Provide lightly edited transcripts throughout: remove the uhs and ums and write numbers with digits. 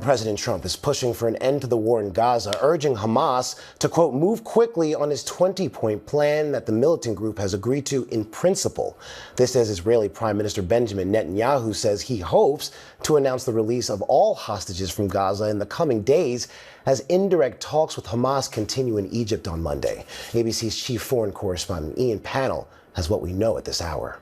President Trump is pushing for an end to the war in Gaza, urging Hamas to, quote, move quickly on his 20-point plan that the militant group has agreed to in principle. This as Israeli Prime Minister Benjamin Netanyahu says he hopes to announce the release of all hostages from Gaza in the coming days as indirect talks with Hamas continue in Egypt on Monday. ABC's chief foreign correspondent Ian Pannell has what we know at this hour.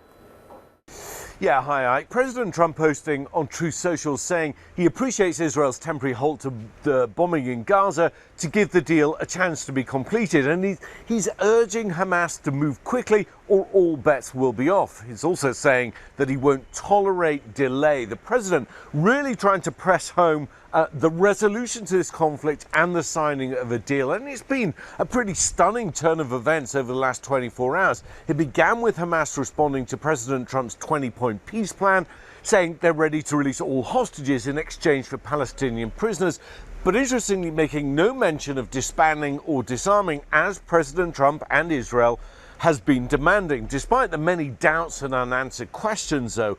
Yeah, hi Ike. President Trump posting on Truth Social saying he appreciates Israel's temporary halt to the bombing in Gaza to give the deal a chance to be completed. And he's urging Hamas to move quickly or all bets will be off. He's also saying that he won't tolerate delay. The president really trying to press home the resolution to this conflict and the signing of a deal. And it's been a pretty stunning turn of events over the last 24 hours. It began with Hamas responding to President Trump's 20-point peace plan, saying they're ready to release all hostages in exchange for Palestinian prisoners, but interestingly making no mention of disbanding or disarming, as President Trump and Israel has been demanding. Despite the many doubts and unanswered questions, though,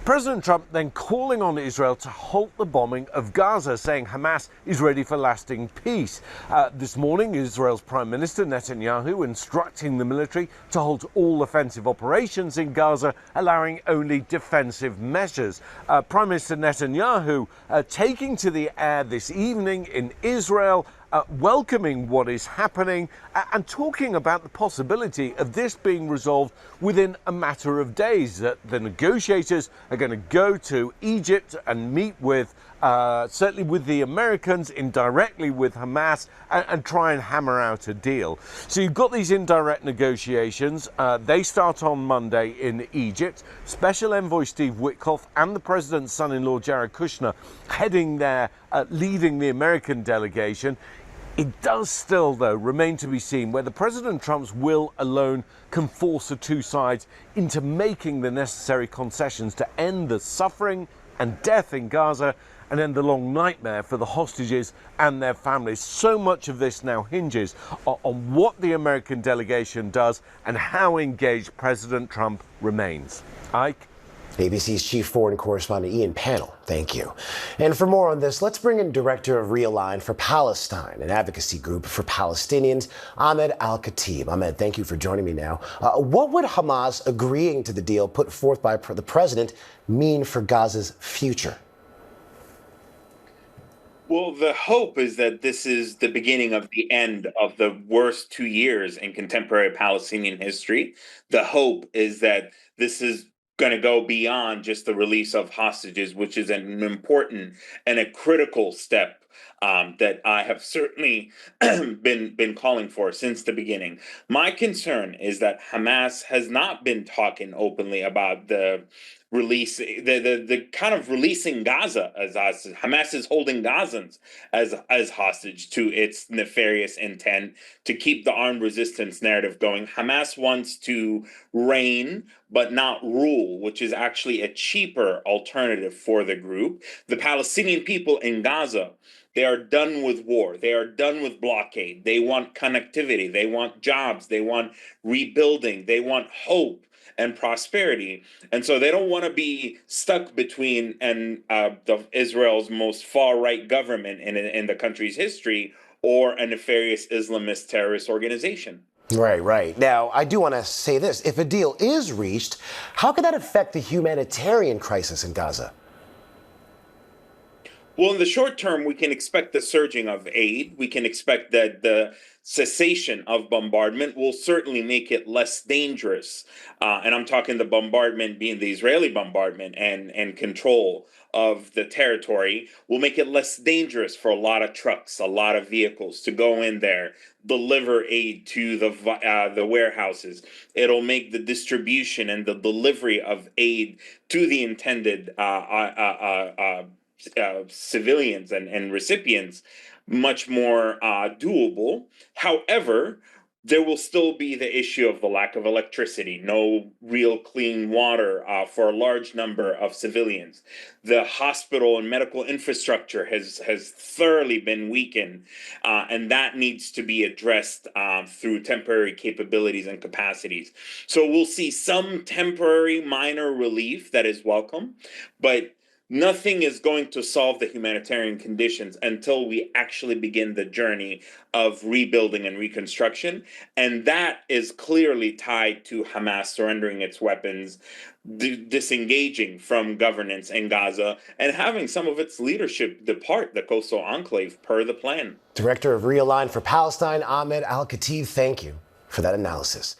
President Trump then calling on Israel to halt the bombing of Gaza, saying Hamas is ready for lasting peace. This morning, Israel's Prime Minister Netanyahu instructing the military to halt all offensive operations in Gaza, allowing only defensive measures. Prime Minister Netanyahu taking to the air this evening in Israel, welcoming what is happening and talking about the possibility of this being resolved within a matter of days, that the negotiators are going to go to Egypt and meet with, certainly with the Americans, indirectly with Hamas, and try and hammer out a deal. So you've got these indirect negotiations. They start on Monday in Egypt. Special Envoy Steve Witkoff and the president's son-in-law Jared Kushner heading there, leading the American delegation. It does still, though, remain to be seen whether President Trump's will alone can force the two sides into making the necessary concessions to end the suffering and death in Gaza and end the long nightmare for the hostages and their families. So much of this now hinges on what the American delegation does and how engaged President Trump remains. Ike? ABC's chief foreign correspondent Ian Pannell, thank you. And for more on this, let's bring in director of Realign for Palestine, an advocacy group for Palestinians, Ahmed Alkhatib. Ahmed, thank you for joining me now. What would Hamas agreeing to the deal put forth by the president mean for Gaza's future? Well, the hope is that this is the beginning of the end of the worst 2 years in contemporary Palestinian history. The hope is that this is going to go beyond just the release of hostages, which is an important and a critical step that I have certainly been calling for since the beginning. My concern is that Hamas has not been talking openly about the release, the kind of releasing Gaza as hostage. Hamas is holding Gazans as hostage to its nefarious intent to keep the armed resistance narrative going. Hamas wants to reign but not rule, which is actually a cheaper alternative for the group. The Palestinian people in Gaza, they are done with war. They are done with blockade. They want connectivity. They want jobs. They want rebuilding. They want hope and prosperity. And so they don't want to be stuck between Israel's most far-right government in the country's history or a nefarious Islamist terrorist organization. Right. Now, I do want to say this. If a deal is reached, how could that affect the humanitarian crisis in Gaza? Well, in the short term, we can expect the surging of aid. We can expect that the cessation of bombardment will certainly make it less dangerous. And I'm talking the bombardment being the Israeli bombardment and control of the territory will make it less dangerous for a lot of trucks, a lot of vehicles to go in there, deliver aid to the warehouses. It'll make the distribution and the delivery of aid to the intended civilians and recipients much more doable. However, there will still be the issue of the lack of electricity, no real clean water for a large number of civilians. The hospital and medical infrastructure has thoroughly been weakened, and that needs to be addressed through temporary capabilities and capacities. So we'll see some temporary minor relief that is welcome, but nothing is going to solve the humanitarian conditions until we actually begin the journey of rebuilding and reconstruction. And that is clearly tied to Hamas surrendering its weapons, disengaging from governance in Gaza, and having some of its leadership depart the coastal enclave per the plan. Director of Realign for Palestine, Ahmed Alkhatib, thank you for that analysis.